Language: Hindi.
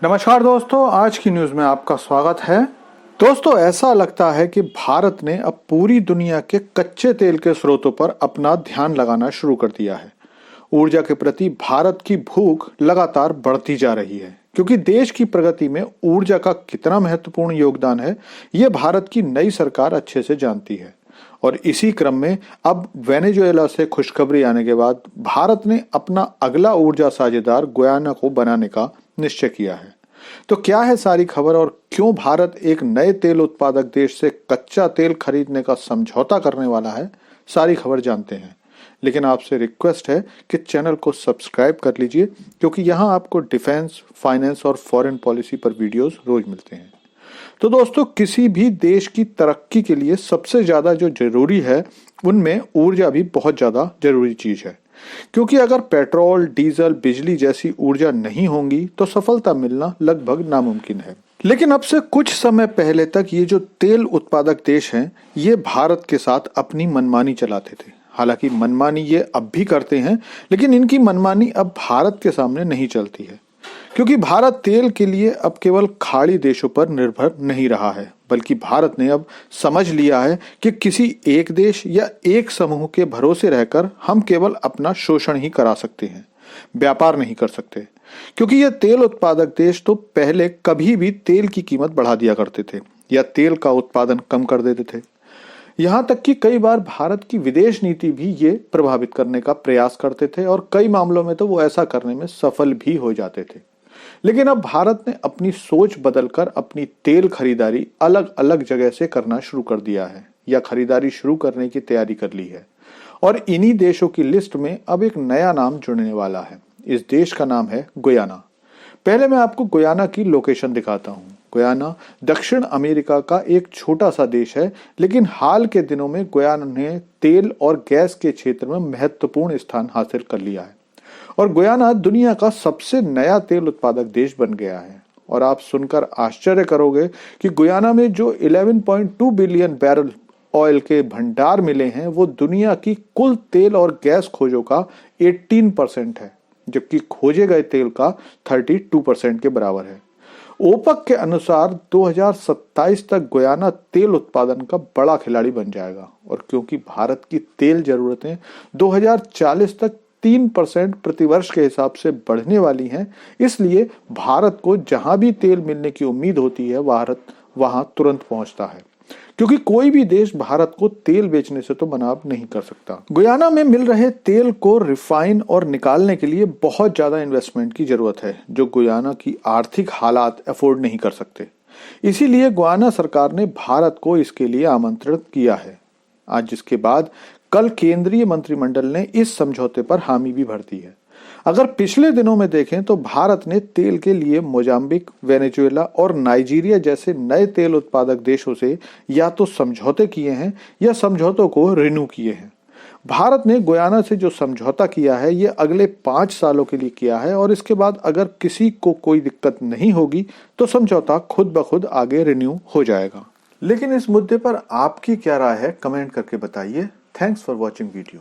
नमस्कार दोस्तों, आज की न्यूज में आपका स्वागत है। दोस्तों, ऐसा लगता है कि भारत ने अब पूरी दुनिया के कच्चे तेल के स्रोतों पर अपना ध्यान लगाना शुरू कर दिया है। ऊर्जा के प्रति भारत की भूख लगातार बढ़ती जा रही है, क्योंकि देश की प्रगति में ऊर्जा का कितना महत्वपूर्ण योगदान है, ये भारत की नई सरकार अच्छे से जानती है। और इसी क्रम में अब वेनेजुएला से खुशखबरी आने के बाद भारत ने अपना अगला ऊर्जा साझेदार गुयाना को बनाने का निश्चय किया है। तो क्या है सारी खबर और क्यों भारत एक नए तेल उत्पादक देश से कच्चा तेल खरीदने का समझौता करने वाला है, सारी खबर जानते हैं। लेकिन आपसे रिक्वेस्ट है कि चैनल को सब्सक्राइब कर लीजिए, क्योंकि यहाँ आपको डिफेंस, फाइनेंस और फॉरेन पॉलिसी पर वीडियोस रोज मिलते हैं। तो दोस्तों, किसी भी देश की तरक्की के लिए सबसे ज्यादा जो जरूरी है, उनमें ऊर्जा भी बहुत ज्यादा जरूरी चीज है। क्योंकि अगर पेट्रोल, डीजल, बिजली जैसी ऊर्जा नहीं होंगी तो सफलता मिलना लगभग नामुमकिन है। लेकिन अब से कुछ समय पहले तक ये जो तेल उत्पादक देश हैं, ये भारत के साथ अपनी मनमानी चलाते थे। हालांकि मनमानी ये अब भी करते हैं, लेकिन इनकी मनमानी अब भारत के सामने नहीं चलती है, क्योंकि भारत तेल के लिए अब केवल खाड़ी देशों पर निर्भर नहीं रहा है, बल्कि भारत ने अब समझ लिया है कि किसी एक देश या एक समूह के भरोसे रहकर हम केवल अपना शोषण ही करा सकते हैं, व्यापार नहीं कर सकते। क्योंकि ये तेल उत्पादक देश तो पहले कभी भी तेल की कीमत बढ़ा दिया करते थे या तेल का उत्पादन कम कर देते थे। यहाँ तक कि कई बार भारत की विदेश नीति भी ये प्रभावित करने का प्रयास करते थे और कई मामलों में तो वो ऐसा करने में सफल भी हो जाते थे। लेकिन अब भारत ने अपनी सोच बदलकर अपनी तेल खरीदारी अलग अलग जगह से करना शुरू कर दिया है या खरीदारी शुरू करने की तैयारी कर ली है। और इन्हीं देशों की लिस्ट में अब एक नया नाम जुड़ने वाला है। इस देश का नाम है गुयाना। पहले मैं आपको गुयाना की लोकेशन दिखाता हूँ। गुयाना दक्षिण अमेरिका का एक छोटा सा देश है, लेकिन हाल के दिनों में गुयाना ने तेल और गैस के क्षेत्र में महत्वपूर्ण स्थान हासिल कर लिया है और गुयाना दुनिया का सबसे नया तेल उत्पादक देश बन गया है। और आप सुनकर आश्चर्य करोगे कि गुयाना में जो 11.2 बिलियन बैरल ऑयल के भंडार मिले हैं, वो दुनिया की कुल तेल और गैस खोजों का 18% है, जबकि खोजे गए तेल का 32% के बराबर है। ओपेक के अनुसार 2027 तक गुयाना तेल उत्पादन का बड़ा खिलाड़ी बन जाएगा। और क्योंकि भारत की तेल जरूरतें 2040 तक 3% प्रतिवर्ष के हिसाब से बढ़ने वाली हैं, इसलिए भारत को जहां भी तेल मिलने की उम्मीद होती है, भारत वहां तुरंत पहुंचता है, क्योंकि कोई भी देश भारत को तेल बेचने से तो मना नहीं कर सकता। गुयाना में मिल रहे तेल को रिफाइन और निकालने के लिए बहुत ज्यादा इन्वेस्टमेंट की जरूरत है, जो गुयाना की आर्थिक हालात अफोर्ड नहीं कर सकते। इसीलिए गुयाना सरकार ने भारत को इसके लिए आमंत्रित किया है। आज जिसके बाद कल केंद्रीय मंत्रिमंडल ने इस समझौते पर हामी भी भर दी है। अगर पिछले दिनों में देखें तो भारत ने तेल के लिए मोजाम्बिक, वेनेजुएला और नाइजीरिया जैसे नए तेल उत्पादक देशों से या तो समझौते किए हैं या समझौतों को रिन्यू किए हैं। भारत ने गुयाना से जो समझौता किया है, ये अगले 5 सालों के लिए किया है और इसके बाद अगर किसी को कोई दिक्कत नहीं होगी तो समझौता खुद ब खुद आगे रिन्यू हो जाएगा। लेकिन इस मुद्दे पर आपकी क्या राय है, कमेंट करके बताइए। Thanks for watching video.